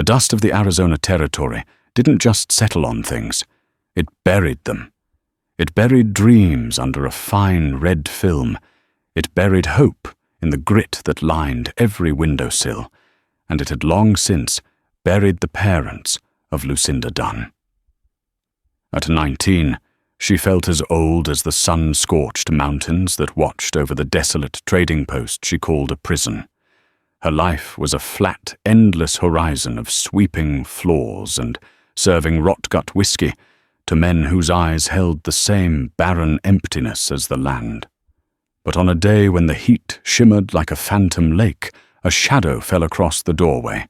dust of the Arizona Territory didn't just settle on things, it buried them. It buried dreams under a fine red film. It buried hope in the grit that lined every windowsill, and it had long since buried the parents of Lucinda Dunn. At 19, she felt as old as the sun-scorched mountains that watched over the desolate trading post she called a prison. Her life was a flat, endless horizon of sweeping floors and serving rot-gut whiskey to men whose eyes held the same barren emptiness as the land. But on a day when the heat shimmered like a phantom lake, a shadow fell across the doorway,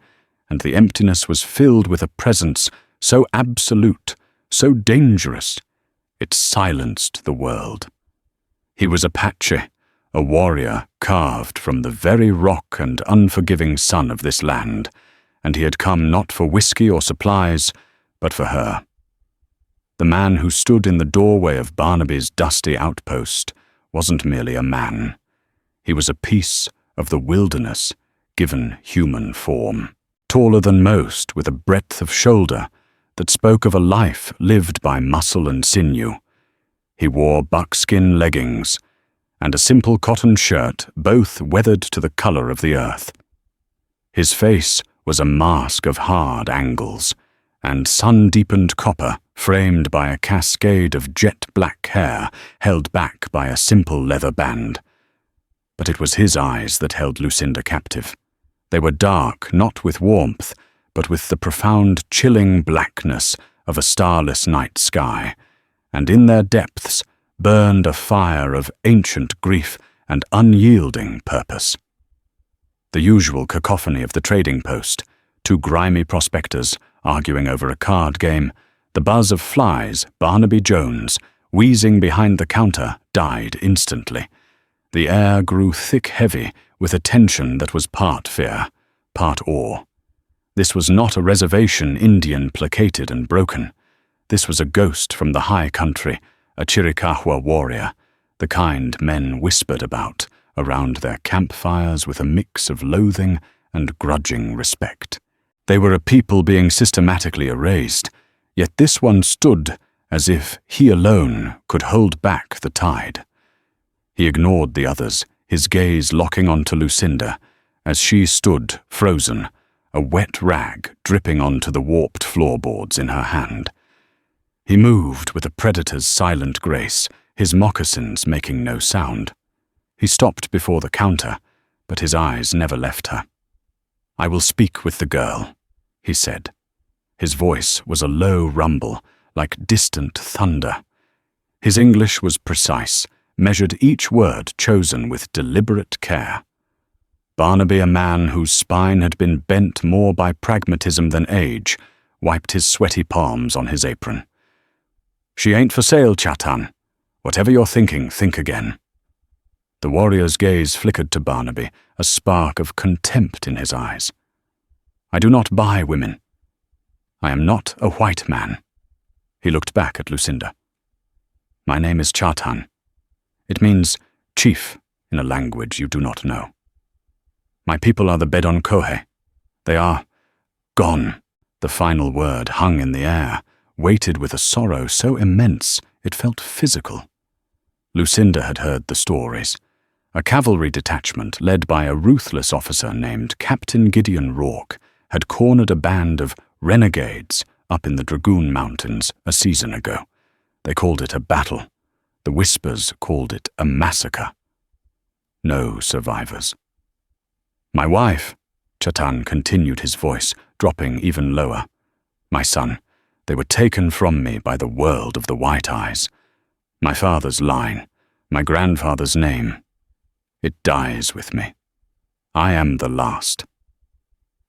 and the emptiness was filled with a presence so absolute, so dangerous, it silenced the world. He was Apache, a warrior carved from the very rock and unforgiving sun of this land, and he had come not for whiskey or supplies, but for her. The man who stood in the doorway of Barnaby's dusty outpost wasn't merely a man. He was a piece of the wilderness given human form, taller than most, with a breadth of shoulder that spoke of a life lived by muscle and sinew. He wore buckskin leggings and a simple cotton shirt, both weathered to the color of the earth. His face was a mask of hard angles, and sun-deepened copper framed by a cascade of jet-black hair held back by a simple leather band. But it was his eyes that held Lucinda captive. They were dark, not with warmth, but with the profound, chilling blackness of a starless night sky, and in their depths burned a fire of ancient grief and unyielding purpose. The usual cacophony of the trading post, two grimy prospectors arguing over a card game, the buzz of flies, Barnaby Jones, wheezing behind the counter, died instantly. The air grew thick-heavy with a tension that was part fear, part awe. This was not a reservation Indian placated and broken. This was a ghost from the high country, a Chiricahua warrior, the kind men whispered about around their campfires with a mix of loathing and grudging respect. They were a people being systematically erased, yet this one stood as if he alone could hold back the tide. He ignored the others, his gaze locking onto Lucinda, as she stood, frozen, a wet rag dripping onto the warped floorboards in her hand. He moved with a predator's silent grace, his moccasins making no sound. He stopped before the counter, but his eyes never left her. "I will speak with the girl," he said. His voice was a low rumble, like distant thunder. His English was precise, measured each word chosen with deliberate care. Barnaby, a man whose spine had been bent more by pragmatism than age, wiped his sweaty palms on his apron. "She ain't for sale, Chatan. Whatever you're thinking, think again." The warrior's gaze flickered to Barnaby, a spark of contempt in his eyes. "I do not buy women. I am not a white man." He looked back at Lucinda. "My name is Chatan. It means chief in a language you do not know. My people are the Bedonkohe. They are gone." The final word hung in the air, weighted with a sorrow so immense it felt physical. Lucinda had heard the stories. A cavalry detachment led by a ruthless officer named Captain Gideon Rourke had cornered a band of renegades up in the Dragoon Mountains a season ago. They called it a battle. The Whispers called it a massacre. No survivors. "My wife," Chatan continued, his voice dropping even lower. "My son, they were taken from me by the world of the White Eyes. My father's line, my grandfather's name. It dies with me. I am the last."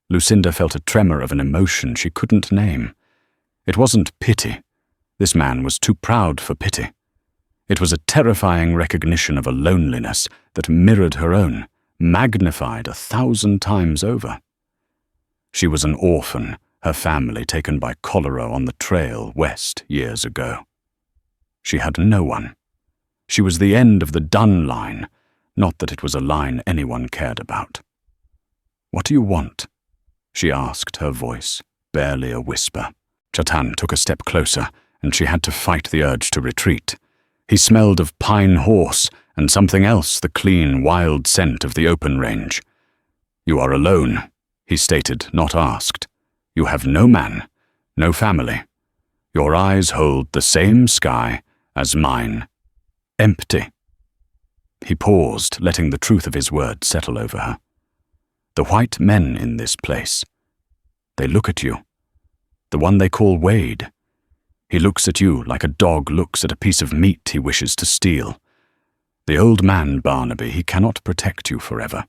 Lucinda felt a tremor of an emotion she couldn't name. It wasn't pity. This man was too proud for pity. It was a terrifying recognition of a loneliness that mirrored her own, magnified 1,000 times over. She was an orphan, her family taken by cholera on the trail west years ago. She had no one. She was the end of the Dunn line, not that it was a line anyone cared about. "What do you want?" she asked, her voice barely a whisper. Chatan took a step closer, and she had to fight the urge to retreat. He smelled of pine horse and something else, the clean, wild scent of the open range. "You are alone," he stated, not asked. "You have no man, no family. Your eyes hold the same sky as mine. Empty." He paused, letting the truth of his words settle over her. "The white men in this place, they look at you. The one they call Wade. He looks at you like a dog looks at a piece of meat he wishes to steal. The old man, Barnaby, he cannot protect you forever.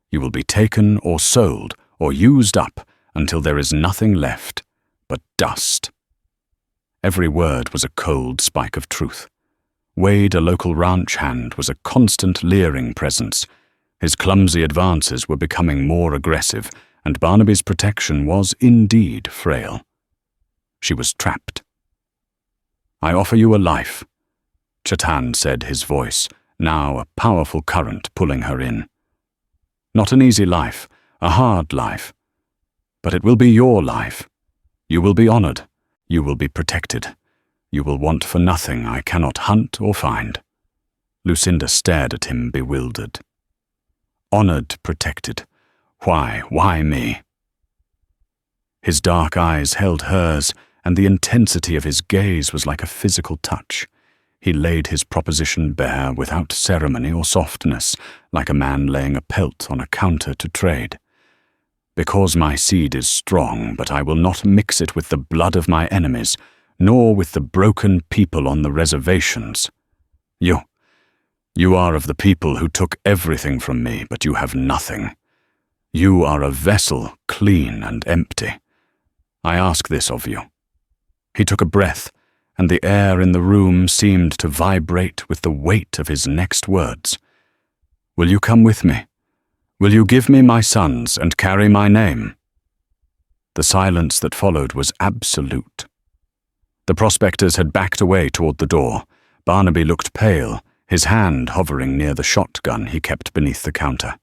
You will be taken or sold or used up until there is nothing left but dust." Every word was a cold spike of truth. Wade, a local ranch hand, was a constant leering presence. His clumsy advances were becoming more aggressive, and Barnaby's protection was indeed frail. She was trapped. "I offer you a life," Chatan said, his voice, now a powerful current pulling her in. "Not an easy life, a hard life. But it will be your life. You will be honored. You will be protected. You will want for nothing I cannot hunt or find." Lucinda stared at him, bewildered. Honored, protected. Why me? His dark eyes held hers, and the intensity of his gaze was like a physical touch. He laid his proposition bare without ceremony or softness, like a man laying a pelt on a counter to trade. "Because my seed is strong, but I will not mix it with the blood of my enemies, nor with the broken people on the reservations. You are of the people who took everything from me, but you have nothing. You are a vessel, clean and empty. I ask this of you." He took a breath, and the air in the room seemed to vibrate with the weight of his next words. "Will you come with me? Will you give me my sons and carry my name?" The silence that followed was absolute. The prospectors had backed away toward the door. Barnaby looked pale, his hand hovering near the shotgun he kept beneath the counter.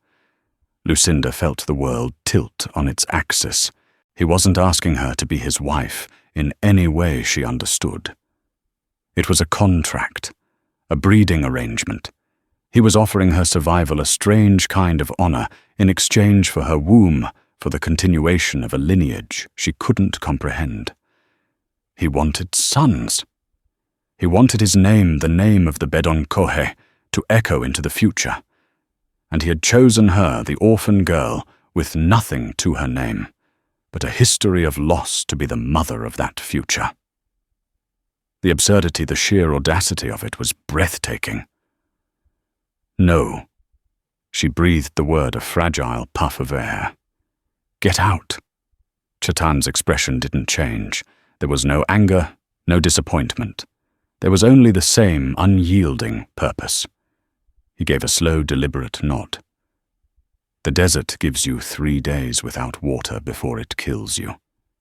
Lucinda felt the world tilt on its axis. He wasn't asking her to be his wife in any way she understood. It was a contract, a breeding arrangement. He was offering her survival a strange kind of honor in exchange for her womb, for the continuation of a lineage she couldn't comprehend. He wanted sons. He wanted his name, the name of the Bedonkohe, to echo into the future. And he had chosen her, the orphan girl, with nothing to her name, but a history of loss to be the mother of that future. The absurdity, the sheer audacity of it was breathtaking. "No." She breathed the word, a fragile puff of air. "Get out." Chatan's expression didn't change. There was no anger, no disappointment. There was only the same unyielding purpose. He gave a slow, deliberate nod. "The desert gives you 3 days without water before it kills you,"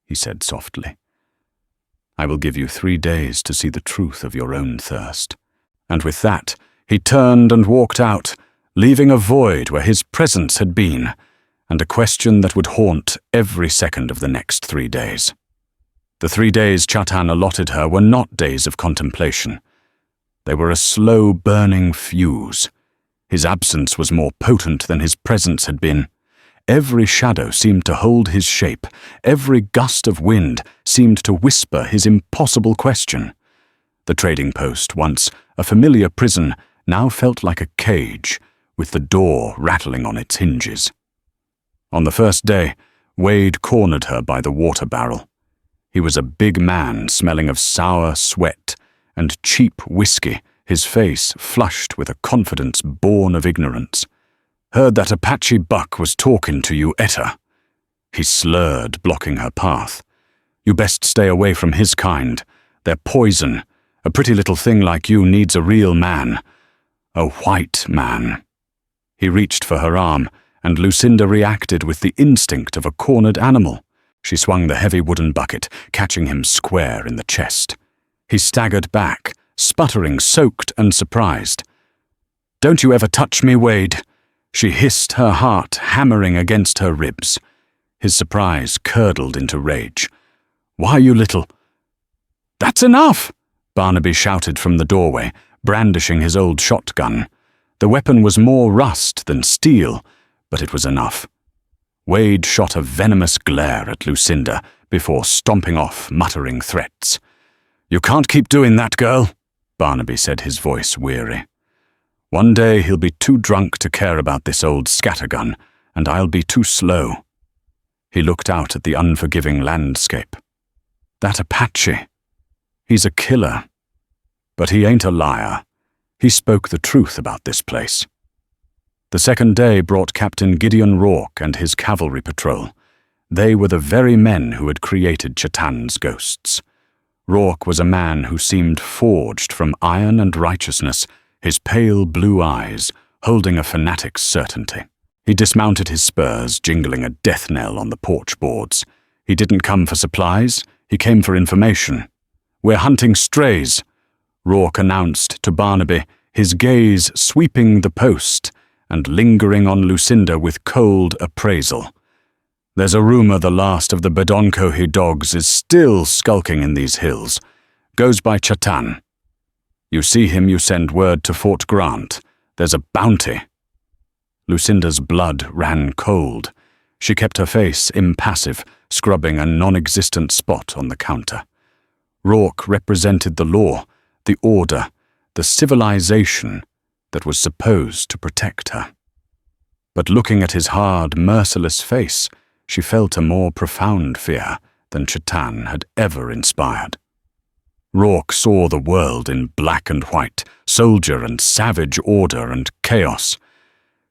he said softly. "I will give you 3 days to see the truth of your own thirst." And with that, he turned and walked out, leaving a void where his presence had been, and a question that would haunt every second of the next 3 days. The 3 days Chatan allotted her were not days of contemplation. They were a slow burning fuse. His absence was more potent than his presence had been. Every shadow seemed to hold his shape. Every gust of wind seemed to whisper his impossible question. The trading post, once a familiar prison, now felt like a cage, with the door rattling on its hinges. On the first day, Wade cornered her by the water barrel. He was a big man smelling of sour sweat and cheap whiskey, his face flushed with a confidence born of ignorance. "Heard that Apache buck was talking to you, Etta." He slurred, blocking her path. "You best stay away from his kind. They're poison. A pretty little thing like you needs a real man. A white man." He reached for her arm, and Lucinda reacted with the instinct of a cornered animal. She swung the heavy wooden bucket, catching him square in the chest. He staggered back, sputtering, soaked and surprised. "Don't you ever touch me, Wade," she hissed, her heart hammering against her ribs. His surprise curdled into rage. "Why, you little—" "That's enough!" Barnaby shouted from the doorway, brandishing his old shotgun. The weapon was more rust than steel, but it was enough. Wade shot a venomous glare at Lucinda before stomping off, muttering threats. "You can't keep doing that, girl," Barnaby said, his voice weary. "One day he'll be too drunk to care about this old scattergun, and I'll be too slow." He looked out at the unforgiving landscape. "That Apache. He's a killer. But he ain't a liar. He spoke the truth about this place." The second day brought Captain Gideon Rourke and his cavalry patrol. They were the very men who had created Chatan's ghosts. Rourke was a man who seemed forged from iron and righteousness, his pale blue eyes holding a fanatic's certainty. He dismounted his spurs, jingling a death knell on the porch boards. He didn't come for supplies, he came for information. "We're hunting strays," Rourke announced to Barnaby, his gaze sweeping the post and lingering on Lucinda with cold appraisal. "There's a rumor the last of the Bedonkohe dogs is still skulking in these hills. Goes by Chatan. You see him, you send word to Fort Grant. There's a bounty." Lucinda's blood ran cold. She kept her face impassive, scrubbing a non-existent spot on the counter. Rourke represented the law, the order, the civilization that was supposed to protect her. But looking at his hard, merciless face, she felt a more profound fear than Chatan had ever inspired. Rourke saw the world in black and white, soldier and savage order and chaos.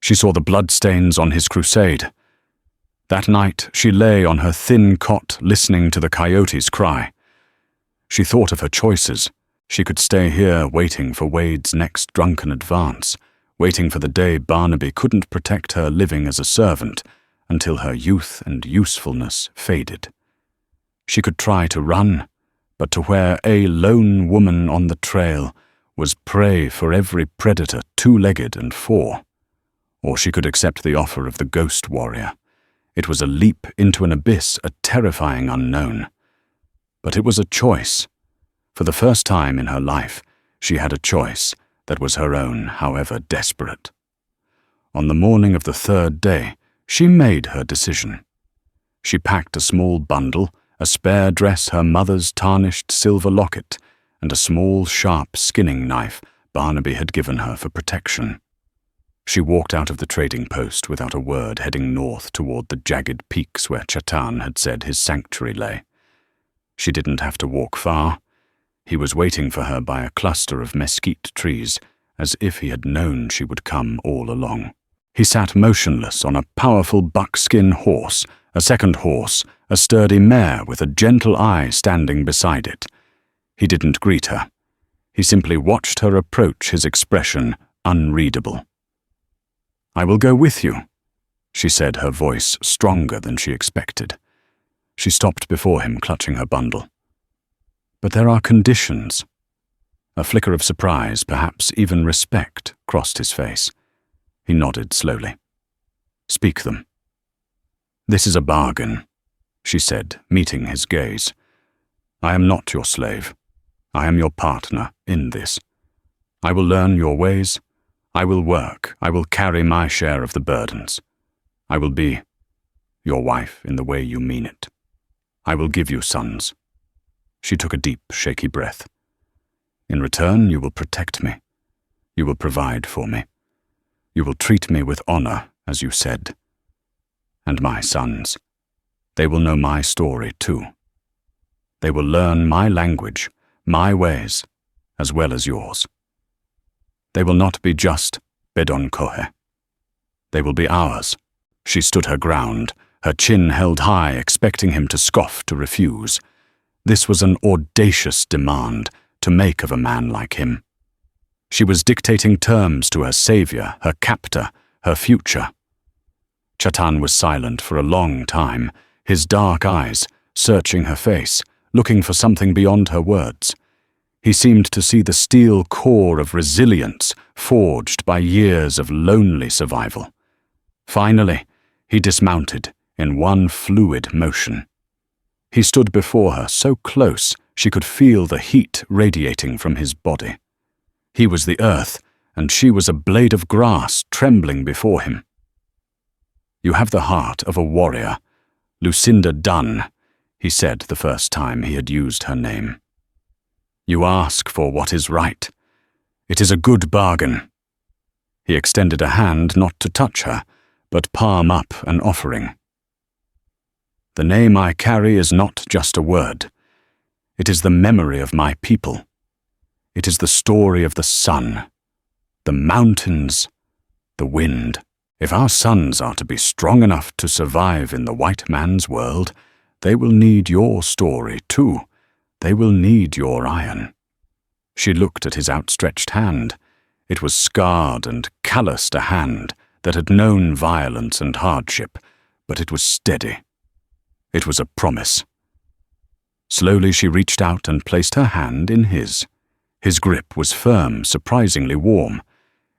She saw the bloodstains on his crusade. That night she lay on her thin cot listening to the coyotes cry. She thought of her choices. She could stay here waiting for Wade's next drunken advance, waiting for the day Barnaby couldn't protect her living as a servant until her youth and usefulness faded. She could try to run, but to where a lone woman on the trail was prey for every predator two-legged and four. Or she could accept the offer of the ghost warrior. It was a leap into an abyss, a terrifying unknown. But it was a choice. For the first time in her life, she had a choice that was her own, however desperate. On the morning of the third day, she made her decision. She packed a small bundle, a spare dress, her mother's tarnished silver locket, and a small, sharp skinning knife Barnaby had given her for protection. She walked out of the trading post without a word, heading north toward the jagged peaks where Chatan had said his sanctuary lay. She didn't have to walk far. He was waiting for her by a cluster of mesquite trees, as if he had known she would come all along. He sat motionless on a powerful buckskin horse, a second horse, a sturdy mare with a gentle eye standing beside it. He didn't greet her. He simply watched her approach, his expression unreadable. "I will go with you," she said, her voice stronger than she expected. She stopped before him, clutching her bundle. "But there are conditions." A flicker of surprise, perhaps even respect, crossed his face. He nodded slowly. "Speak them." "This is a bargain," she said, meeting his gaze. "I am not your slave. I am your partner in this. I will learn your ways. I will work. I will carry my share of the burdens. I will be your wife in the way you mean it. I will give you sons." She took a deep, shaky breath. "In return, you will protect me. You will provide for me. You will treat me with honor, as you said. And my sons, they will know my story too. They will learn my language, my ways, as well as yours. They will not be just Bedonkohe. They will be ours." She stood her ground, her chin held high, expecting him to scoff, to refuse. This was an audacious demand to make of a man like him. She was dictating terms to her savior, her captor, her future. Chatan was silent for a long time, his dark eyes searching her face, looking for something beyond her words. He seemed to see the steel core of resilience forged by years of lonely survival. Finally, he dismounted, in one fluid motion. He stood before her, so close she could feel the heat radiating from his body. He was the earth, and she was a blade of grass trembling before him. "You have the heart of a warrior, Lucinda Dunn," he said the first time he had used her name. "You ask for what is right. It is a good bargain." He extended a hand not to touch her, but palm up an offering. "The name I carry is not just a word. It is the memory of my people. It is the story of the sun, the mountains, the wind. If our sons are to be strong enough to survive in the white man's world, they will need your story too. They will need your iron." She looked at his outstretched hand. It was scarred and calloused, a hand that had known violence and hardship, but it was steady. It was a promise. Slowly she reached out and placed her hand in his. His grip was firm, surprisingly warm.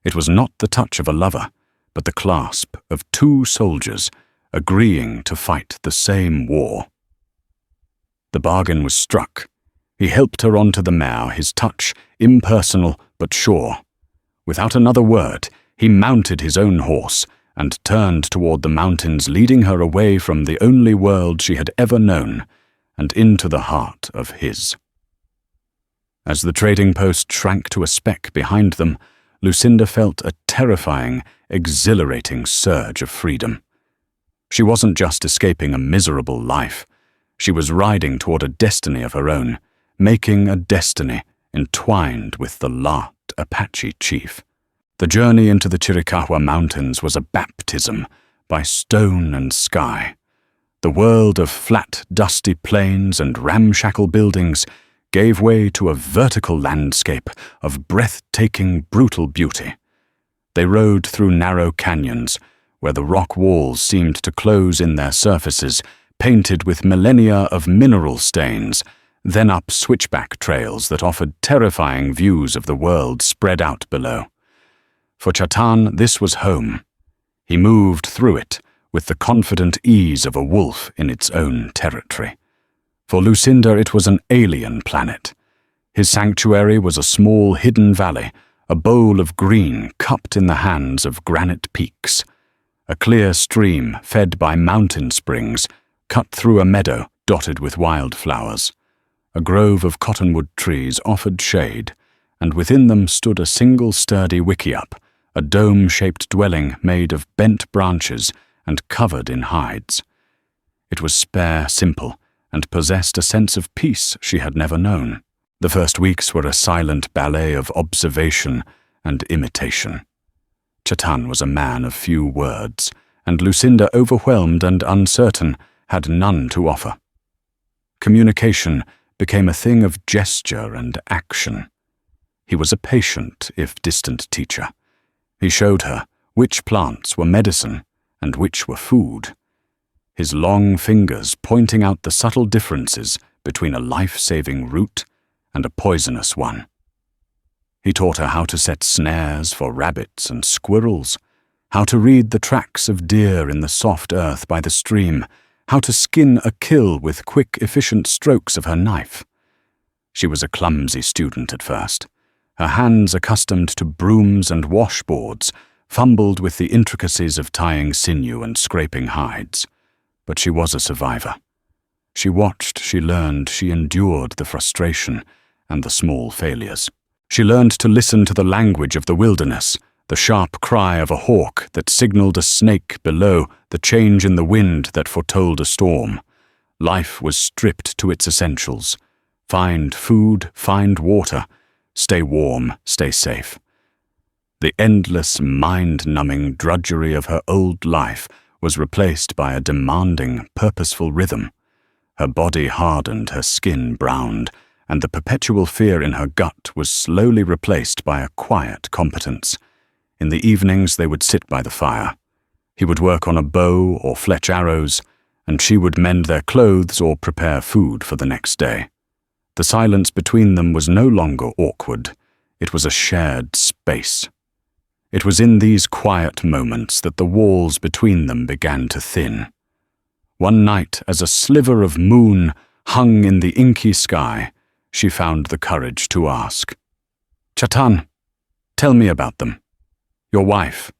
It was not the touch of a lover, but the clasp of two soldiers agreeing to fight the same war. The bargain was struck. He helped her onto the mare, his touch impersonal but sure. Without another word, he mounted his own horse and turned toward the mountains, leading her away from the only world she had ever known and into the heart of his. As the trading post shrank to a speck behind them, Lucinda felt a terrifying, exhilarating surge of freedom. She wasn't just escaping a miserable life. She was riding toward a destiny of her own, making a destiny entwined with the lot Apache chief. The journey into the Chiricahua Mountains was a baptism by stone and sky. The world of flat, dusty plains and ramshackle buildings gave way to a vertical landscape of breathtaking, brutal beauty. They rode through narrow canyons, where the rock walls seemed to close in their surfaces, painted with millennia of mineral stains, then up switchback trails that offered terrifying views of the world spread out below. For Chatan, this was home. He moved through it with the confident ease of a wolf in its own territory. For Lucinda, it was an alien planet. His sanctuary was a small hidden valley, a bowl of green cupped in the hands of granite peaks. A clear stream fed by mountain springs cut through a meadow dotted with wildflowers. A grove of cottonwood trees offered shade, and within them stood a single sturdy wickiup, a dome-shaped dwelling made of bent branches and covered in hides. It was spare, simple, and possessed a sense of peace she had never known. The first weeks were a silent ballet of observation and imitation. Chatan was a man of few words, and Lucinda, overwhelmed and uncertain, had none to offer. Communication became a thing of gesture and action. He was a patient, if distant, teacher. He showed her which plants were medicine and which were food, his long fingers pointing out the subtle differences between a life-saving root and a poisonous one. He taught her how to set snares for rabbits and squirrels, how to read the tracks of deer in the soft earth by the stream, how to skin a kill with quick, efficient strokes of her knife. She was a clumsy student at first. Her hands, accustomed to brooms and washboards, fumbled with the intricacies of tying sinew and scraping hides. But she was a survivor. She watched, she learned, she endured the frustration and the small failures. She learned to listen to the language of the wilderness, the sharp cry of a hawk that signaled a snake below, the change in the wind that foretold a storm. Life was stripped to its essentials. Find food, find water, stay warm, stay safe. The endless, mind-numbing drudgery of her old life was replaced by a demanding, purposeful rhythm. Her body hardened, her skin browned, and the perpetual fear in her gut was slowly replaced by a quiet competence. In the evenings they would sit by the fire. He would work on a bow or fletch arrows, and she would mend their clothes or prepare food for the next day. The silence between them was no longer awkward. It was a shared space. It was in these quiet moments that the walls between them began to thin. One night, as a sliver of moon hung in the inky sky, she found the courage to ask, "Chatan, tell me about them. Your wife,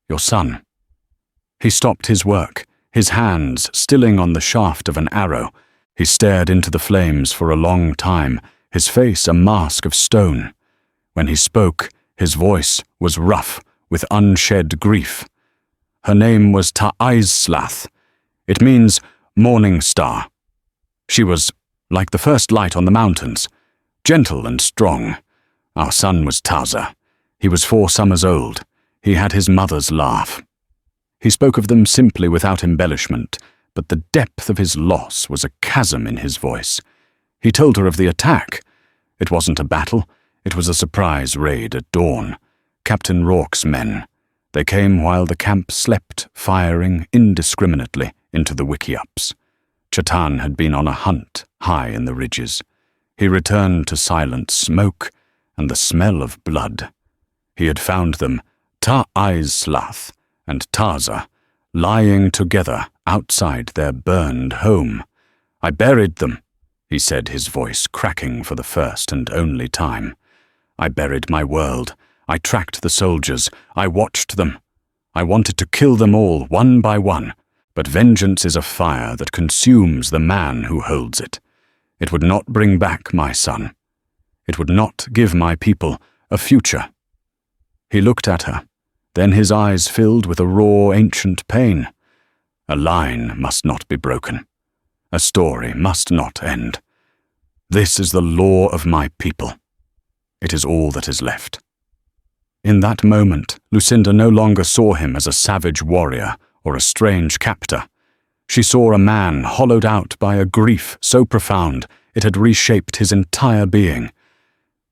your son." He stopped his work, his hands stilling on the shaft of an arrow. He stared into the flames for a long time, his face a mask of stone. When he spoke, his voice was rough with unshed grief. Her name was Ta'izslath. It means morning star. She was like the first light on the mountains, gentle and strong. Our son was Taza. He was 4 summers old. He had his mother's laugh. He spoke of them simply without embellishment, but the depth of his loss was a chasm in his voice. He told her of the attack. It wasn't a battle. It was a surprise raid at dawn. Captain Rourke's men. They came while the camp slept, firing indiscriminately into the wickiups. Chatan had been on a hunt high in the ridges. He returned to silent smoke and the smell of blood. He had found them, Ta'izslath and Taza, lying together outside their burned home. "I buried them," he said, his voice cracking for the first and only time. "I buried my world. I tracked the soldiers. I watched them. I wanted to kill them all, one by one. But vengeance is a fire that consumes the man who holds it. It would not bring back my son. It would not give my people a future." He looked at her. Then his eyes filled with a raw, ancient pain. A line must not be broken. A story must not end. This is the law of my people. It is all that is left. In that moment, Lucinda no longer saw him as a savage warrior or a strange captor. She saw a man hollowed out by a grief so profound it had reshaped his entire being.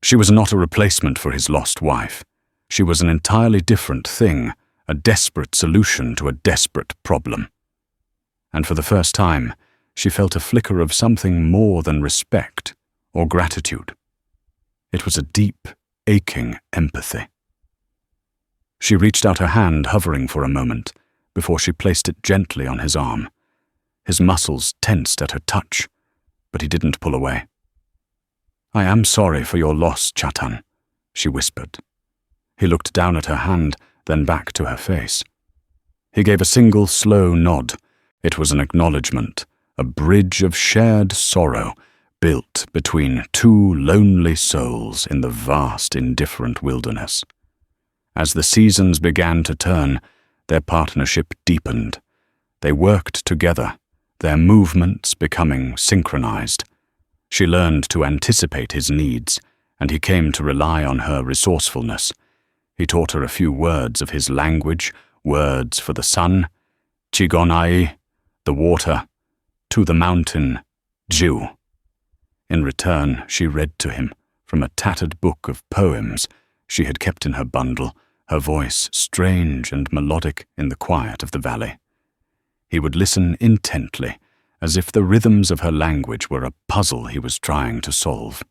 She was not a replacement for his lost wife. She was an entirely different thing, a desperate solution to a desperate problem. And for the first time, she felt a flicker of something more than respect or gratitude. It was a deep, aching empathy. She reached out her hand, hovering for a moment, before she placed it gently on his arm. His muscles tensed at her touch, but he didn't pull away. "I am sorry for your loss, Chatan," she whispered. He looked down at her hand, then back to her face. He gave a single slow nod. It was an acknowledgement, a bridge of shared sorrow built between 2 lonely souls in the vast, indifferent wilderness. As the seasons began to turn, their partnership deepened. They worked together, their movements becoming synchronized. She learned to anticipate his needs, and he came to rely on her resourcefulness. He taught her a few words of his language, words for the sun, Chigonai, the water, to the mountain, Jiu. In return, she read to him from a tattered book of poems she had kept in her bundle, her voice strange and melodic in the quiet of the valley. He would listen intently, as if the rhythms of her language were a puzzle he was trying to solve.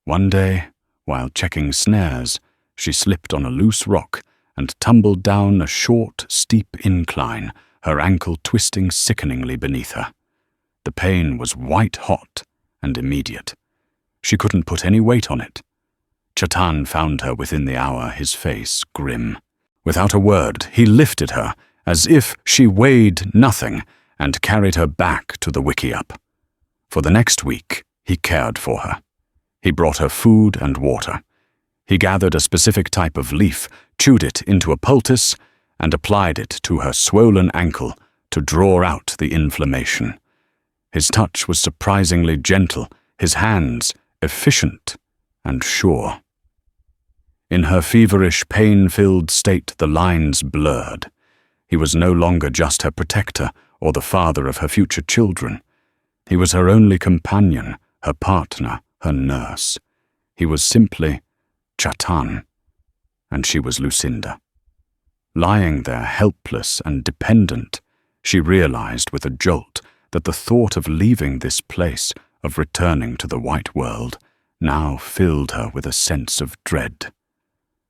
One day, while checking snares, she slipped on a loose rock and tumbled down a short, steep incline, her ankle twisting sickeningly beneath her. The pain was white-hot and immediate. She couldn't put any weight on it. Chatan found her within the hour, his face grim. Without a word, he lifted her, as if she weighed nothing, and carried her back to the wickiup. For the next week, he cared for her. He brought her food and water. He gathered a specific type of leaf, chewed it into a poultice, and applied it to her swollen ankle to draw out the inflammation. His touch was surprisingly gentle, his hands efficient and sure. In her feverish, pain-filled state, the lines blurred. He was no longer just her protector or the father of her future children. He was her only companion, her partner, her nurse. He was simply Chatan, and she was Lucinda. Lying there helpless and dependent, she realized with a jolt that the thought of leaving this place, of returning to the white world, now filled her with a sense of dread.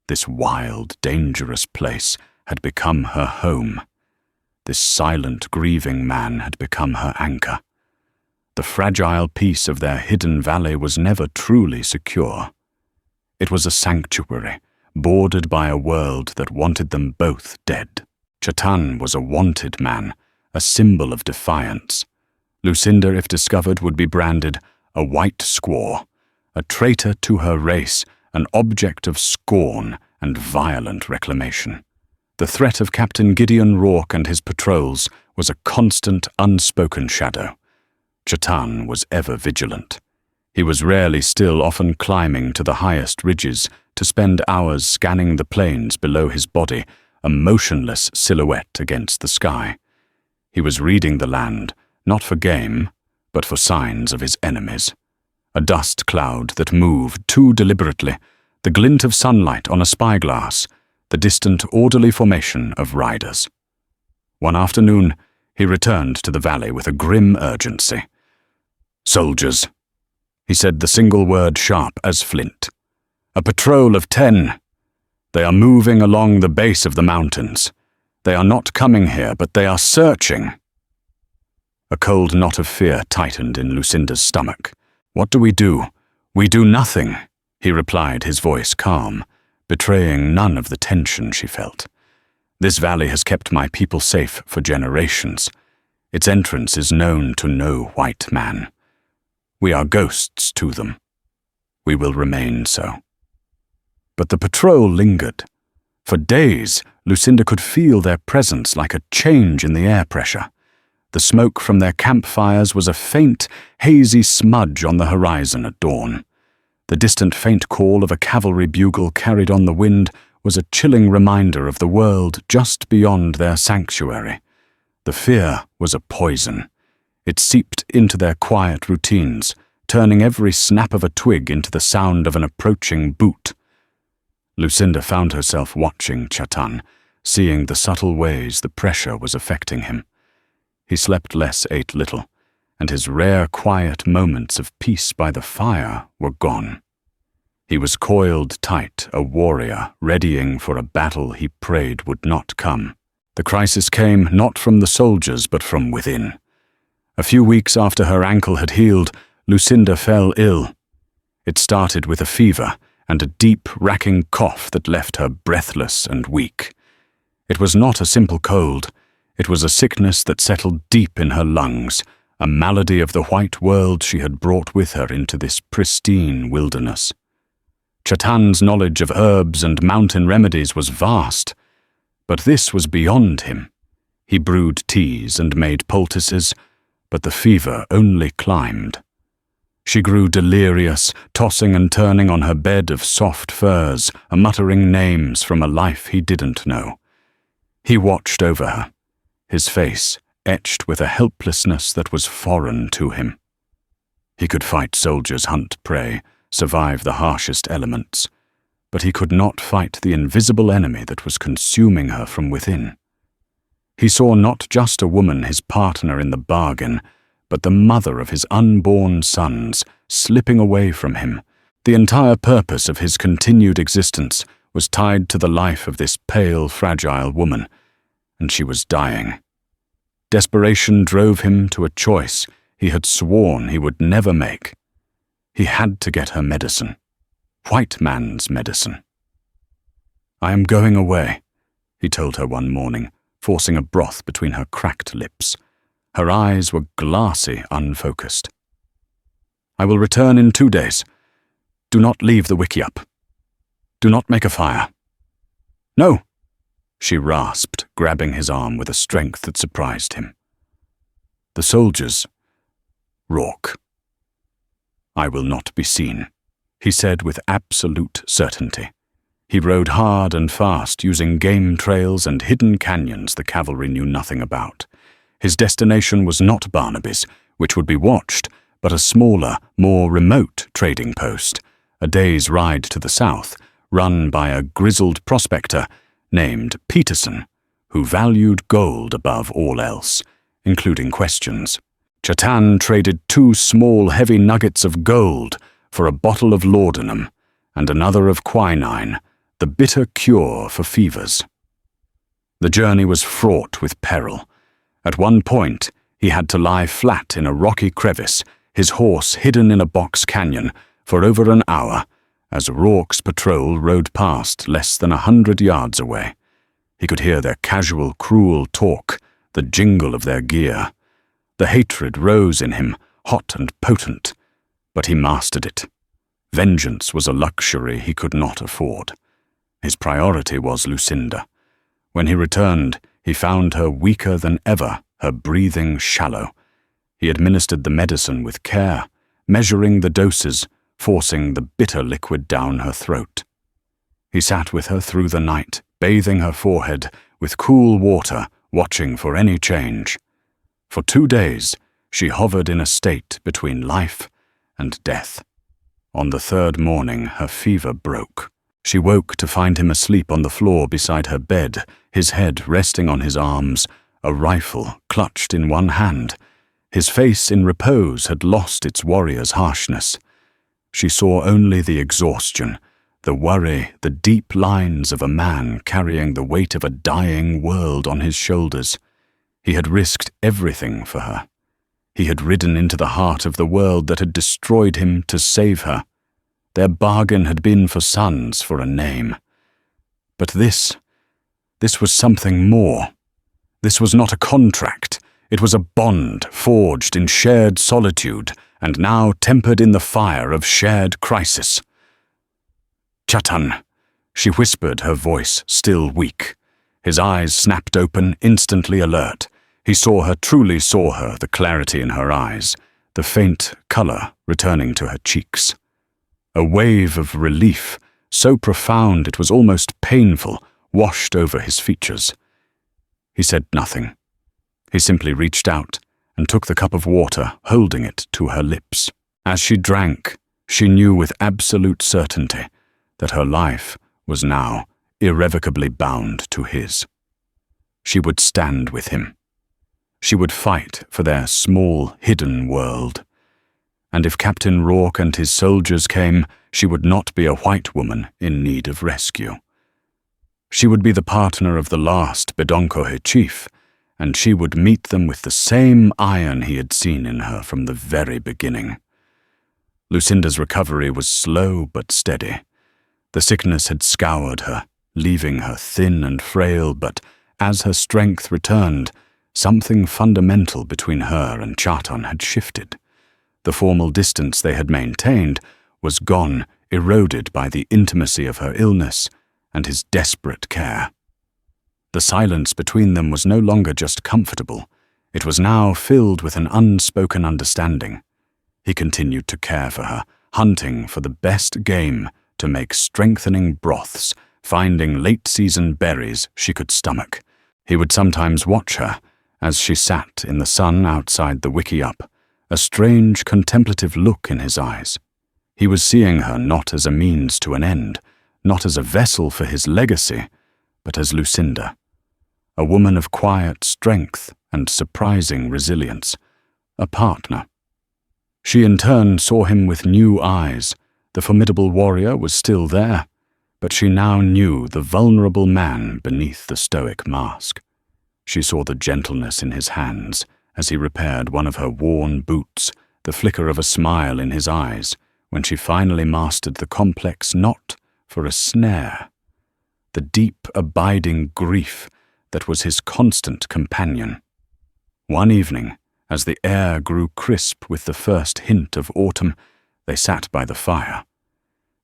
This wild, dangerous place had become her home. This silent, grieving man had become her anchor. The fragile peace of their hidden valley was never truly secure. It was a sanctuary, bordered by a world that wanted them both dead. Chatan was a wanted man, a symbol of defiance. Lucinda, if discovered, would be branded a white squaw, a traitor to her race, an object of scorn and violent reclamation. The threat of Captain Gideon Rourke and his patrols was a constant, unspoken shadow. Chatan was ever vigilant. He was rarely still, often climbing to the highest ridges to spend hours scanning the plains below his body, a motionless silhouette against the sky. He was reading the land, not for game, but for signs of his enemies. A dust cloud that moved too deliberately, the glint of sunlight on a spyglass, the distant orderly formation of riders. One afternoon, he returned to the valley with a grim urgency. "Soldiers," he said, the single word sharp as flint. "A patrol of 10. They are moving along the base of the mountains. They are not coming here, but they are searching." A cold knot of fear tightened in Lucinda's stomach. "What do? We do nothing," he replied, his voice calm, betraying none of the tension she felt. "This valley has kept my people safe for generations. Its entrance is known to no white man. We are ghosts to them. We will remain so." But the patrol lingered. For days, Lucinda could feel their presence like a change in the air pressure. The smoke from their campfires was a faint, hazy smudge on the horizon at dawn. The distant faint call of a cavalry bugle carried on the wind was a chilling reminder of the world just beyond their sanctuary. The fear was a poison. It seeped into their quiet routines, turning every snap of a twig into the sound of an approaching boot. Lucinda found herself watching Chatan, seeing the subtle ways the pressure was affecting him. He slept less, ate little, and his rare quiet moments of peace by the fire were gone. He was coiled tight, a warrior, readying for a battle he prayed would not come. The crisis came not from the soldiers, but from within. A few weeks after her ankle had healed, Lucinda fell ill. It started with a fever and a deep, racking cough that left her breathless and weak. It was not a simple cold. It was a sickness that settled deep in her lungs, a malady of the white world she had brought with her into this pristine wilderness. Chatan's knowledge of herbs and mountain remedies was vast, but this was beyond him. He brewed teas and made poultices, but the fever only climbed. She grew delirious, tossing and turning on her bed of soft furs, muttering names from a life he didn't know. He watched over her, his face etched with a helplessness that was foreign to him. He could fight soldiers, hunt prey, survive the harshest elements, but he could not fight the invisible enemy that was consuming her from within. He saw not just a woman, his partner in the bargain, but the mother of his unborn sons, slipping away from him. The entire purpose of his continued existence was tied to the life of this pale, fragile woman, and she was dying. Desperation drove him to a choice he had sworn he would never make. He had to get her medicine. White man's medicine. "I am going away," he told her one morning, forcing a broth between her cracked lips. Her eyes were glassy, unfocused. "I will return in 2 days. Do not leave the wiki up. Do not make a fire." "No," she rasped, grabbing his arm with a strength that surprised him. "The soldiers. Rourke. I will not be seen," he said with absolute certainty. He rode hard and fast, using game trails and hidden canyons the cavalry knew nothing about. His destination was not Barnaby's, which would be watched, but a smaller, more remote trading post, a day's ride to the south, run by a grizzled prospector named Peterson, who valued gold above all else, including questions. Chatan traded 2 small, heavy nuggets of gold for a bottle of laudanum and another of quinine, the bitter cure for fevers. The journey was fraught with peril. At one point, he had to lie flat in a rocky crevice, his horse hidden in a box canyon, for over an hour, as Rourke's patrol rode past less than 100 yards away. He could hear their casual, cruel talk, the jingle of their gear. The hatred rose in him, hot and potent, but he mastered it. Vengeance was a luxury he could not afford. His priority was Lucinda. When he returned, he found her weaker than ever, her breathing shallow. He administered the medicine with care, measuring the doses, forcing the bitter liquid down her throat. He sat with her through the night, bathing her forehead with cool water, watching for any change. For 2 days, she hovered in a state between life and death. On the 3rd morning, her fever broke. She woke to find him asleep on the floor beside her bed, his head resting on his arms, a rifle clutched in one hand. His face in repose had lost its warrior's harshness. She saw only the exhaustion, the worry, the deep lines of a man carrying the weight of a dying world on his shoulders. He had risked everything for her. He had ridden into the heart of the world that had destroyed him to save her. Their bargain had been for sons, for a name. But this was something more. This was not a contract. It was a bond forged in shared solitude and now tempered in the fire of shared crisis. "Chatan," she whispered, her voice still weak. His eyes snapped open, instantly alert. He truly saw her, the clarity in her eyes, the faint color returning to her cheeks. A wave of relief, so profound it was almost painful, washed over his features. He said nothing. He simply reached out and took the cup of water, holding it to her lips. As she drank, she knew with absolute certainty that her life was now irrevocably bound to his. She would stand with him. She would fight for their small, hidden world. And if Captain Rourke and his soldiers came, she would not be a white woman in need of rescue. She would be the partner of the last Bedonkohe chief, and she would meet them with the same iron he had seen in her from the very beginning. Lucinda's recovery was slow but steady. The sickness had scoured her, leaving her thin and frail, but as her strength returned, something fundamental between her and Chatan had shifted. The formal distance they had maintained was gone, eroded by the intimacy of her illness and his desperate care. The silence between them was no longer just comfortable. It was now filled with an unspoken understanding. He continued to care for her, hunting for the best game to make strengthening broths, finding late-season berries she could stomach. He would sometimes watch her as she sat in the sun outside the wickiup, a strange contemplative look in his eyes. He was seeing her not as a means to an end, not as a vessel for his legacy, but as Lucinda, a woman of quiet strength and surprising resilience, a partner. She in turn saw him with new eyes. The formidable warrior was still there, but she now knew the vulnerable man beneath the stoic mask. She saw the gentleness in his hands as he repaired one of her worn boots, the flicker of a smile in his eyes when she finally mastered the complex knot for a snare, the deep, abiding grief that was his constant companion. One evening, as the air grew crisp with the first hint of autumn, they sat by the fire.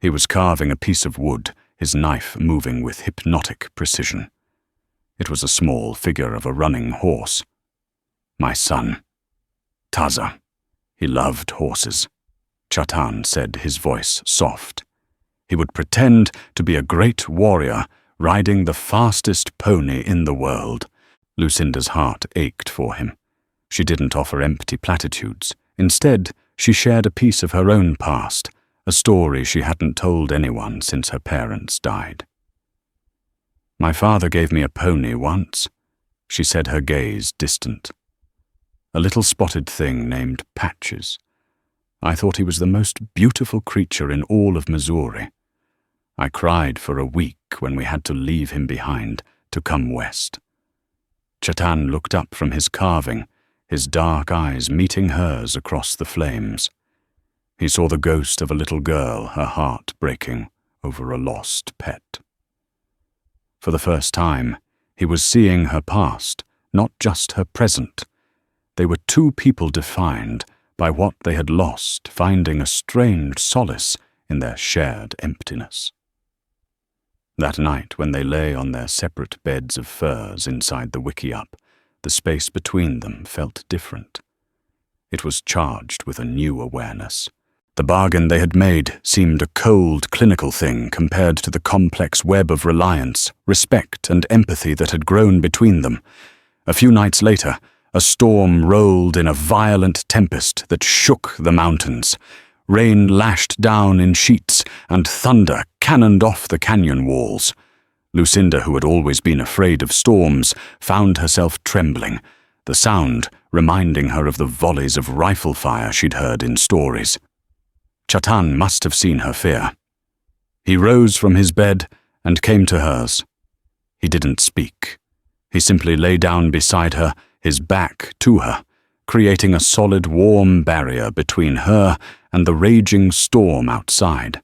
He was carving a piece of wood, his knife moving with hypnotic precision. It was a small figure of a running horse. "My son, Taza." He loved horses. Chatan said, his voice soft. He would pretend to be a great warrior, riding the fastest pony in the world. Lucinda's heart ached for him. She didn't offer empty platitudes. Instead, she shared a piece of her own past, a story she hadn't told anyone since her parents died. "My father gave me a pony once," she said, her gaze distant. "A little spotted thing named Patches. I thought he was the most beautiful creature in all of Missouri. I cried for a week when we had to leave him behind to come west. Chatan looked up from his carving, his dark eyes meeting hers across the flames. He saw the ghost of a little girl, her heart breaking over a lost pet. For the first time, he was seeing her past, not just her present. They were two people defined by what they had lost, finding a strange solace in their shared emptiness. That night, when they lay on their separate beds of furs inside the wickiup, the space between them felt different. It was charged with a new awareness. The bargain they had made seemed a cold, clinical thing compared to the complex web of reliance, respect, and empathy that had grown between them. A few nights later, a storm rolled in a violent tempest that shook the mountains. Rain lashed down in sheets, and thunder cannoned off the canyon walls. Lucinda, who had always been afraid of storms, found herself trembling, the sound reminding her of the volleys of rifle fire she'd heard in stories. Chatan must have seen her fear. He rose from his bed and came to hers. He didn't speak. He simply lay down beside her, his back to her, creating a solid, warm barrier between her and the raging storm outside.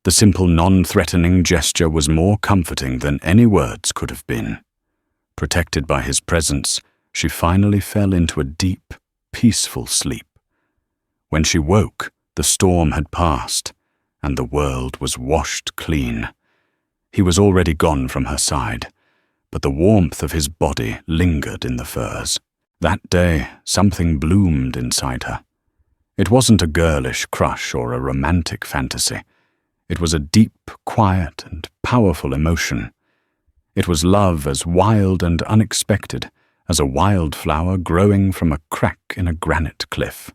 The simple, non-threatening gesture was more comforting than any words could have been. Protected by his presence, she finally fell into a deep, peaceful sleep. When she woke, the storm had passed, and the world was washed clean. He was already gone from her side, but the warmth of his body lingered in the furs. That day, something bloomed inside her. It wasn't a girlish crush or a romantic fantasy. It was a deep, quiet, and powerful emotion. It was love as wild and unexpected as a wildflower growing from a crack in a granite cliff.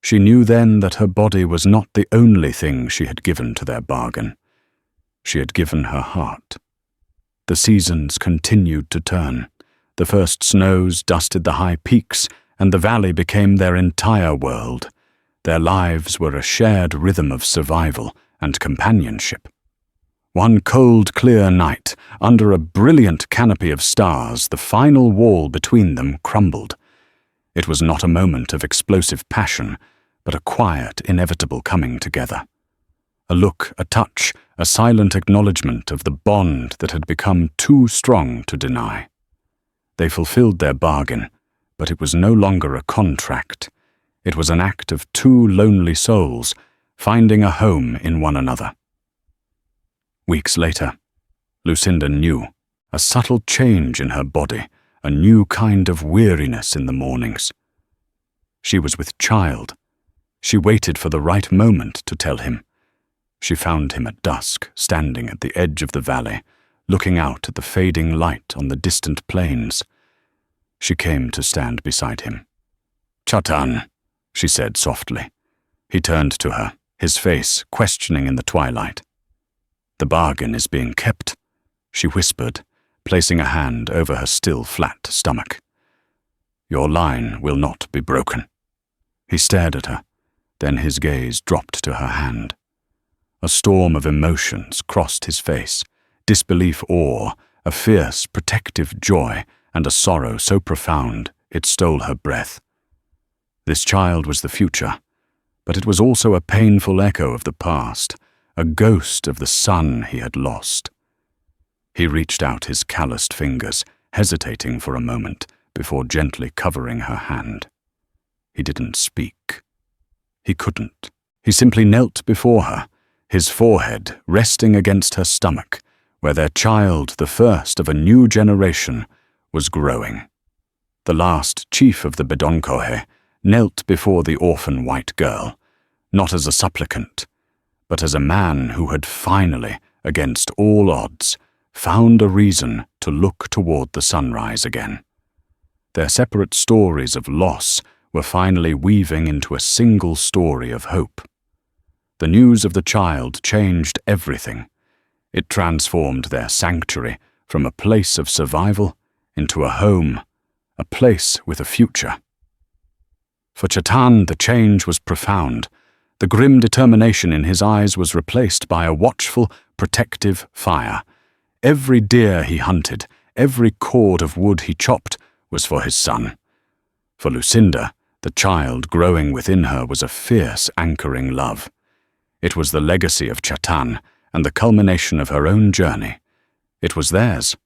She knew then that her body was not the only thing she had given to their bargain. She had given her heart. The seasons continued to turn. The first snows dusted the high peaks, and the valley became their entire world. Their lives were a shared rhythm of survival and companionship. One cold, clear night, under a brilliant canopy of stars, the final wall between them crumbled. It was not a moment of explosive passion, but a quiet, inevitable coming together. A look, a touch, a silent acknowledgement of the bond that had become too strong to deny. They fulfilled their bargain, but it was no longer a contract. It was an act of two lonely souls, finding a home in one another. Weeks later, Lucinda knew, a subtle change in her body, a new kind of weariness in the mornings. She was with child. She waited for the right moment to tell him. She found him at dusk, standing at the edge of the valley, looking out at the fading light on the distant plains. She came to stand beside him. "Chatan," she said softly. He turned to her, his face questioning in the twilight. "The bargain is being kept," she whispered, placing a hand over her still flat stomach. "Your line will not be broken." He stared at her, then his gaze dropped to her hand. A storm of emotions crossed his face, disbelief, awe, a fierce, protective joy, and a sorrow so profound it stole her breath. This child was the future, but it was also a painful echo of the past, a ghost of the son he had lost. He reached out his calloused fingers, hesitating for a moment before gently covering her hand. He didn't speak. He couldn't. He simply knelt before her, his forehead resting against her stomach, where their child, the first of a new generation, was growing. The last chief of the Bedonkohe knelt before the orphan white girl, not as a supplicant, but as a man who had finally, against all odds, found a reason to look toward the sunrise again. Their separate stories of loss were finally weaving into a single story of hope. The news of the child changed everything. It transformed their sanctuary from a place of survival into a home, a place with a future. For Chatan, the change was profound. The grim determination in his eyes was replaced by a watchful, protective fire. Every deer he hunted, every cord of wood he chopped was for his son. For Lucinda, the child growing within her was a fierce anchoring love. It was the legacy of Chatan and the culmination of her own journey. It was theirs.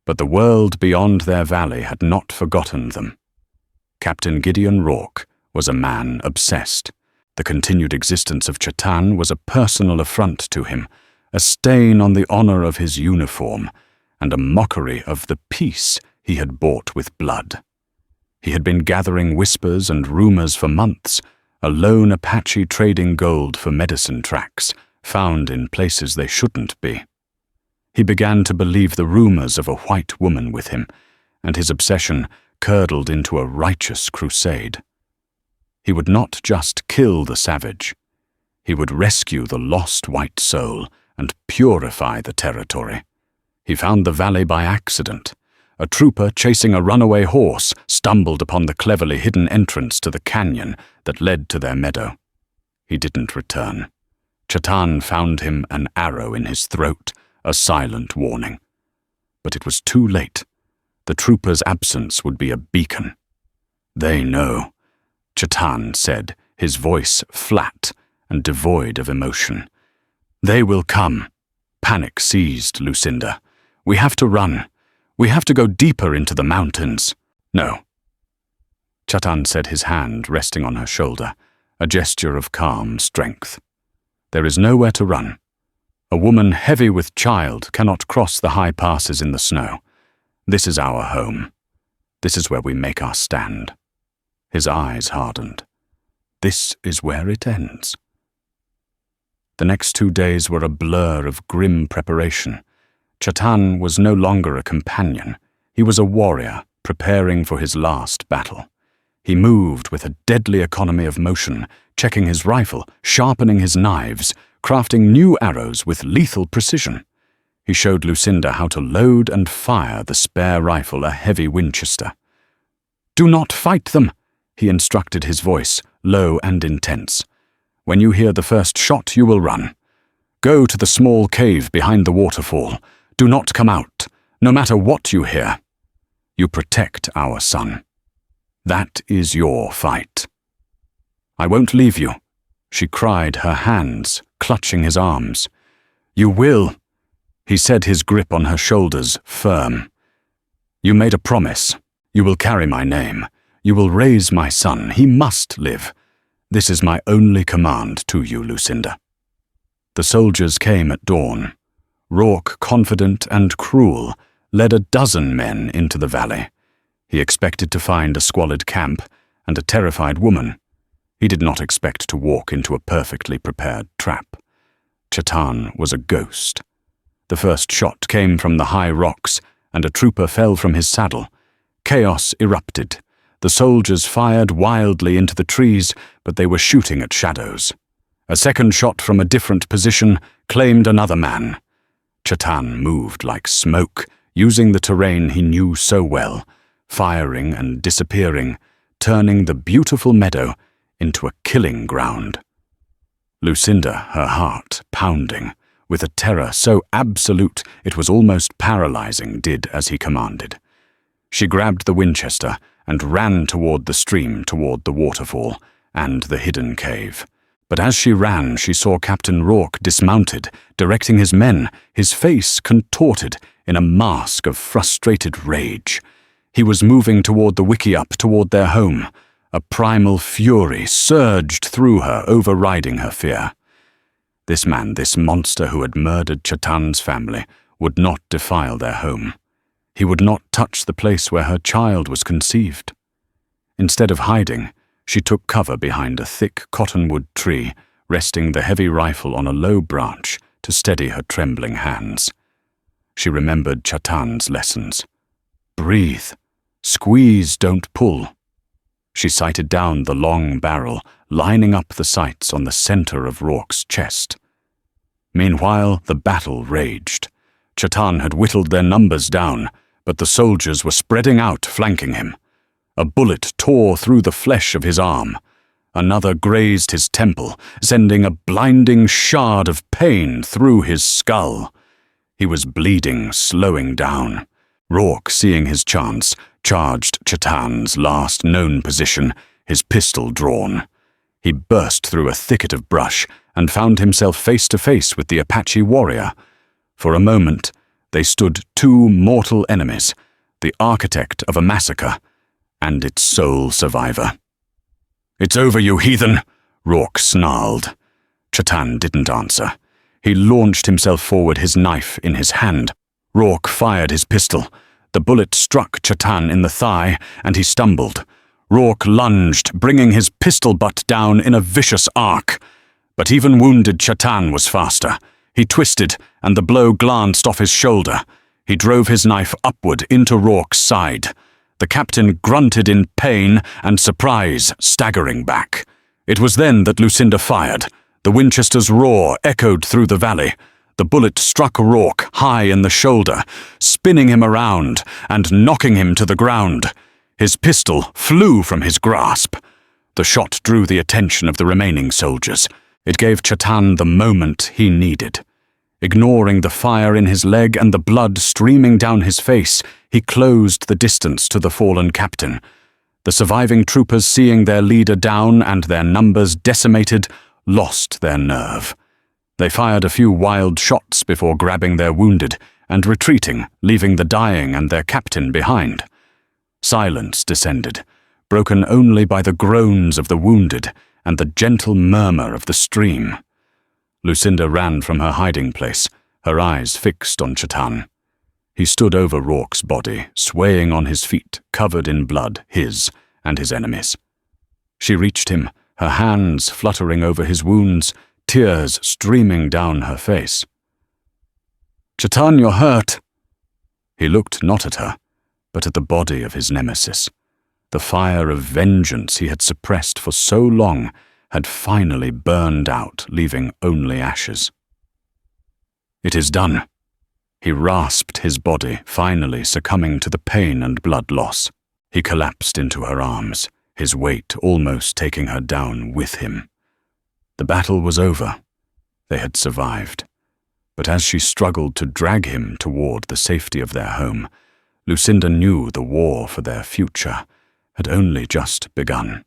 But the world beyond their valley had not forgotten them. Captain Gideon Rourke was a man obsessed. The continued existence of Chatan was a personal affront to him, a stain on the honor of his uniform, and a mockery of the peace he had bought with blood. He had been gathering whispers and rumors for months, a lone Apache trading gold for medicine tracks, found in places they shouldn't be. He began to believe the rumors of a white woman with him, and his obsession curdled into a righteous crusade. He would not just kill the savage. He would rescue the lost white soul and purify the territory. He found the valley by accident. A trooper chasing a runaway horse stumbled upon the cleverly hidden entrance to the canyon that led to their meadow. He didn't return. Chatan found him an arrow in his throat, a silent warning. But it was too late. The trooper's absence would be a beacon. "They know," Chatan said, his voice flat and devoid of emotion. "They will come." Panic seized Lucinda. "We have to run. We have to go deeper into the mountains." "No." Chatan said, his hand resting on her shoulder, a gesture of calm strength. "There is nowhere to run. A woman heavy with child cannot cross the high passes in the snow. This is our home. This is where we make our stand." His eyes hardened. "This is where it ends." The next 2 days were a blur of grim preparation. Chatan was no longer a companion. He was a warrior, preparing for his last battle. He moved with a deadly economy of motion, checking his rifle, sharpening his knives, crafting new arrows with lethal precision. He showed Lucinda how to load and fire the spare rifle, a heavy Winchester. "Do not fight them," he instructed, his voice low and intense. "When you hear the first shot, you will run. Go to the small cave behind the waterfall. Do not come out, no matter what you hear. You protect our son. That is your fight." "I won't leave you," she cried, her hands clutching his arms. "You will," he said, his grip on her shoulders firm. "You made a promise. You will carry my name. You will raise my son. He must live. This is my only command to you, Lucinda." The soldiers came at dawn. Rourke, confident and cruel, led a dozen men into the valley. He expected to find a squalid camp and a terrified woman. He did not expect to walk into a perfectly prepared trap. Chatan was a ghost. The first shot came from the high rocks, and a trooper fell from his saddle. Chaos erupted. The soldiers fired wildly into the trees, but they were shooting at shadows. A second shot from a different position claimed another man. Chatan moved like smoke, using the terrain he knew so well, firing and disappearing, turning the beautiful meadow into a killing ground. Lucinda, her heart pounding, with a terror so absolute it was almost paralyzing, did as he commanded. She grabbed the Winchester and ran toward the stream, toward the waterfall and the hidden cave. But as she ran, she saw Captain Rourke dismounted, directing his men, his face contorted in a mask of frustrated rage. He was moving toward the wickiup, toward their home. A primal fury surged through her, overriding her fear. This man, this monster who had murdered Chatan's family, would not defile their home. He would not touch the place where her child was conceived. Instead of hiding, she took cover behind a thick cottonwood tree, resting the heavy rifle on a low branch to steady her trembling hands. She remembered Chatan's lessons. Breathe. Squeeze, don't pull. She sighted down the long barrel, lining up the sights on the center of Rourke's chest. Meanwhile, the battle raged. Chatan had whittled their numbers down, but the soldiers were spreading out, flanking him. A bullet tore through the flesh of his arm. Another grazed his temple, sending a blinding shard of pain through his skull. He was bleeding, slowing down. Rourke, seeing his chance, charged Chetan's last known position, his pistol drawn. He burst through a thicket of brush and found himself face to face with the Apache warrior. For a moment, they stood two mortal enemies, the architect of a massacre and its sole survivor. "It's over, you heathen!" Rourke snarled. Chetan didn't answer. He launched himself forward, his knife in his hand. Rourke fired his pistol. The bullet struck Chetan in the thigh, and he stumbled. Rourke lunged, bringing his pistol butt down in a vicious arc. But even wounded Chetan was faster. He twisted, and the blow glanced off his shoulder. He drove his knife upward into Rourke's side. The captain grunted in pain and surprise, staggering back. It was then that Lucinda fired. The Winchester's roar echoed through the valley. The bullet struck Rourke high in the shoulder, spinning him around and knocking him to the ground. His pistol flew from his grasp. The shot drew the attention of the remaining soldiers. It gave Chetan the moment he needed. Ignoring the fire in his leg and the blood streaming down his face, he closed the distance to the fallen captain. The surviving troopers, seeing their leader down and their numbers decimated, lost their nerve. They fired a few wild shots before grabbing their wounded and retreating, leaving the dying and their captain behind. Silence descended, broken only by the groans of the wounded and the gentle murmur of the stream. Lucinda ran from her hiding place, her eyes fixed on Chetan. He stood over Rourke's body, swaying on his feet, covered in blood, his and his enemies'. She reached him, her hands fluttering over his wounds, tears streaming down her face. "Chetan, you're hurt." He looked not at her, but at the body of his nemesis. The fire of vengeance he had suppressed for so long had finally burned out, leaving only ashes. "It is done." He rasped his body, finally succumbing to the pain and blood loss. He collapsed into her arms, his weight almost taking her down with him. The battle was over. They had survived. But as she struggled to drag him toward the safety of their home, Lucinda knew the war for their future had only just begun.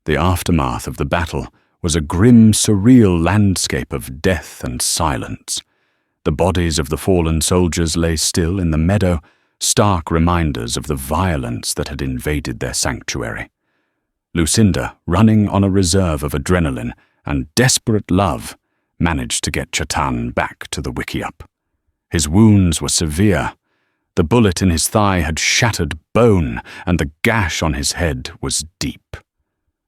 The aftermath of the battle was a grim, surreal landscape of death and silence. The bodies of the fallen soldiers lay still in the meadow, stark reminders of the violence that had invaded their sanctuary. Lucinda, running on a reserve of adrenaline and desperate love, managed to get Chetan back to the wickiup. His wounds were severe. The bullet in his thigh had shattered bone, and the gash on his head was deep.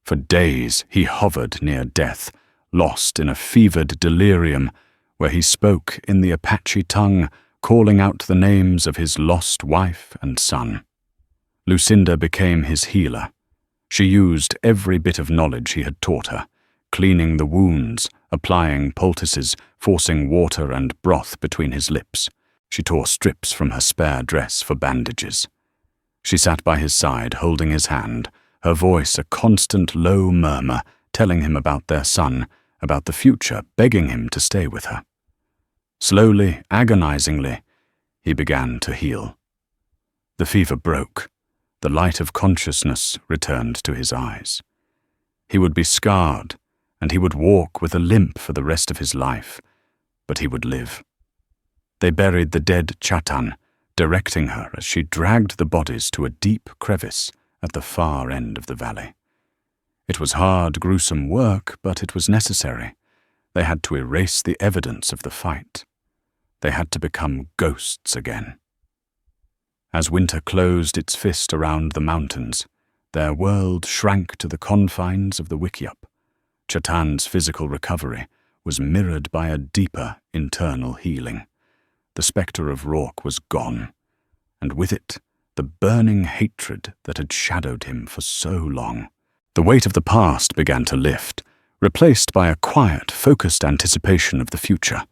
For days he hovered near death, lost in a fevered delirium, where he spoke in the Apache tongue, calling out the names of his lost wife and son. Lucinda became his healer. She used every bit of knowledge he had taught her, cleaning the wounds, applying poultices, forcing water and broth between his lips. She tore strips from her spare dress for bandages. She sat by his side, holding his hand, her voice a constant low murmur, telling him about their son, about the future, begging him to stay with her. Slowly, agonizingly, he began to heal. The fever broke. The light of consciousness returned to his eyes. He would be scarred, and he would walk with a limp for the rest of his life, but he would live. They buried the dead Chetan, directing her as she dragged the bodies to a deep crevice at the far end of the valley. It was hard, gruesome work, but it was necessary. They had to erase the evidence of the fight. They had to become ghosts again. As winter closed its fist around the mountains, their world shrank to the confines of the wickiup. Chetan's physical recovery was mirrored by a deeper internal healing. The spectre of Rourke was gone, and with it, the burning hatred that had shadowed him for so long. The weight of the past began to lift, replaced by a quiet, focused anticipation of the future.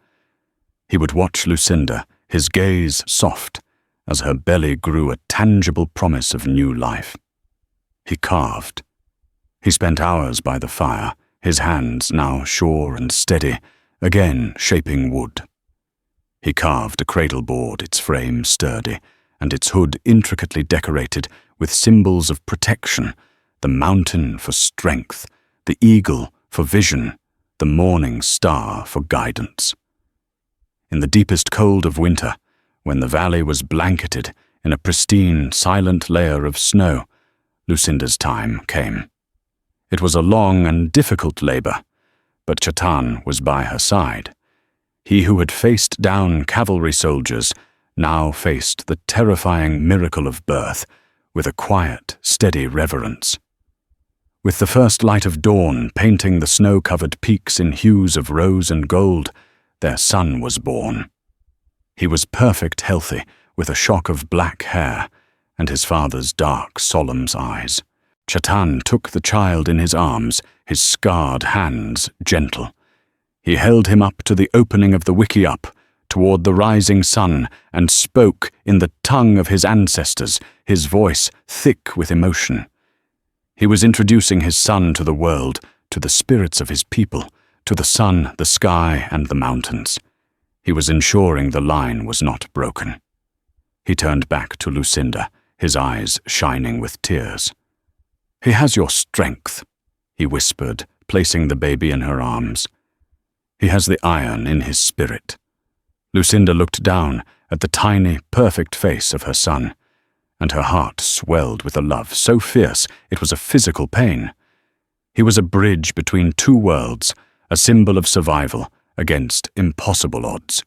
He would watch Lucinda, his gaze soft, as her belly grew a tangible promise of new life. He carved. He spent hours by the fire, his hands now sure and steady, again shaping wood. He carved a cradle board, its frame sturdy, and its hood intricately decorated with symbols of protection, the mountain for strength, the eagle for vision, the morning star for guidance. In the deepest cold of winter, when the valley was blanketed in a pristine, silent layer of snow, Lucinda's time came. It was a long and difficult labor, but Chatan was by her side. He who had faced down cavalry soldiers now faced the terrifying miracle of birth with a quiet, steady reverence. With the first light of dawn painting the snow-covered peaks in hues of rose and gold, their son was born. He was perfect healthy, with a shock of black hair, and his father's dark, solemn eyes. Chatan took the child in his arms, his scarred hands gentle. He held him up to the opening of the wickiup, toward the rising sun, and spoke in the tongue of his ancestors, his voice thick with emotion. He was introducing his son to the world, to the spirits of his people, to the sun, the sky, and the mountains. He was ensuring the line was not broken. He turned back to Lucinda, his eyes shining with tears. "He has your strength," he whispered, placing the baby in her arms. "He has the iron in his spirit." Lucinda looked down at the tiny, perfect face of her son, and her heart swelled with a love so fierce it was a physical pain. He was a bridge between two worlds, a symbol of survival against impossible odds.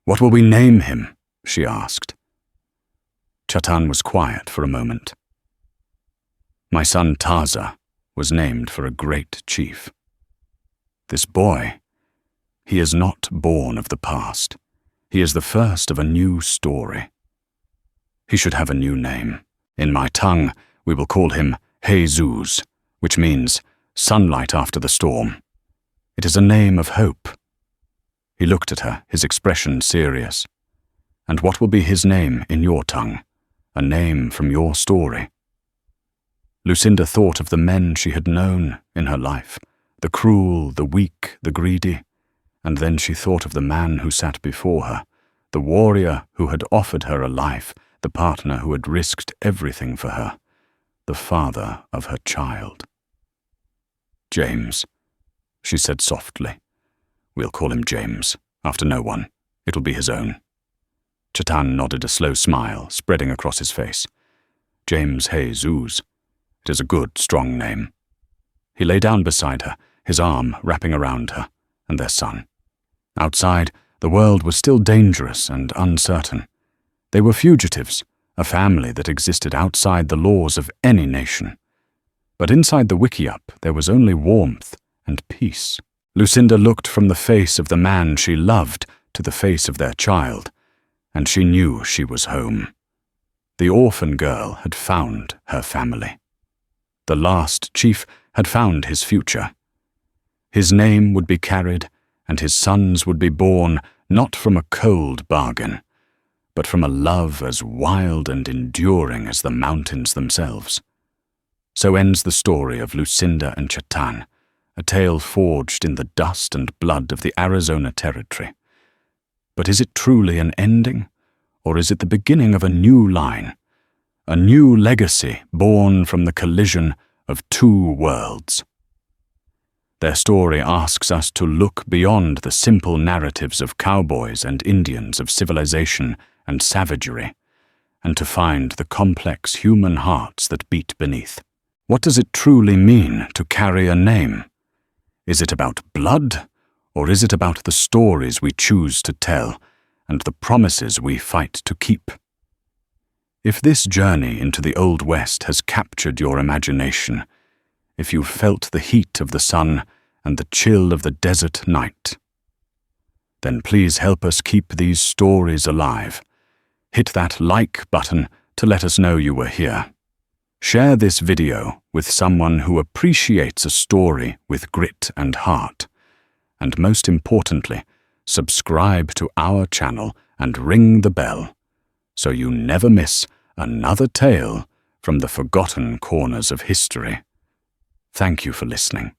"What will we name him?" she asked. Chatan was quiet for a moment. "My son Taza was named for a great chief. This boy, he is not born of the past. He is the first of a new story. He should have a new name. In my tongue, we will call him Jesus, which means sunlight after the storm. It is a name of hope." He looked at her, his expression serious. "And what will be his name in your tongue? A name from your story?" Lucinda thought of the men she had known in her life, the cruel, the weak, the greedy, and then she thought of the man who sat before her, the warrior who had offered her a life, the partner who had risked everything for her, the father of her child. "James," she said softly. "We'll call him James, after no one. It'll be his own." Chatan nodded a slow smile, spreading across his face. "James Jesus. It is a good, strong name." He lay down beside her, his arm wrapping around her, and their son. Outside, the world was still dangerous and uncertain. They were fugitives, a family that existed outside the laws of any nation. But inside the wickiup there was only warmth and peace. Lucinda looked from the face of the man she loved to the face of their child, and she knew she was home. The orphan girl had found her family. The last chief had found his future. His name would be carried, and his sons would be born not from a cold bargain, but from a love as wild and enduring as the mountains themselves. So ends the story of Lucinda and Chatan, a tale forged in the dust and blood of the Arizona Territory. But is it truly an ending, or is it the beginning of a new line, a new legacy born from the collision of two worlds? Their story asks us to look beyond the simple narratives of cowboys and Indians, of civilization and savagery, and to find the complex human hearts that beat beneath. What does it truly mean to carry a name? Is it about blood, or is it about the stories we choose to tell and the promises we fight to keep? If this journey into the Old West has captured your imagination, if you've felt the heat of the sun and the chill of the desert night, then please help us keep these stories alive. Hit that like button to let us know you were here. Share this video with someone who appreciates a story with grit and heart. And most importantly, subscribe to our channel and ring the bell so you never miss another tale from the forgotten corners of history. Thank you for listening.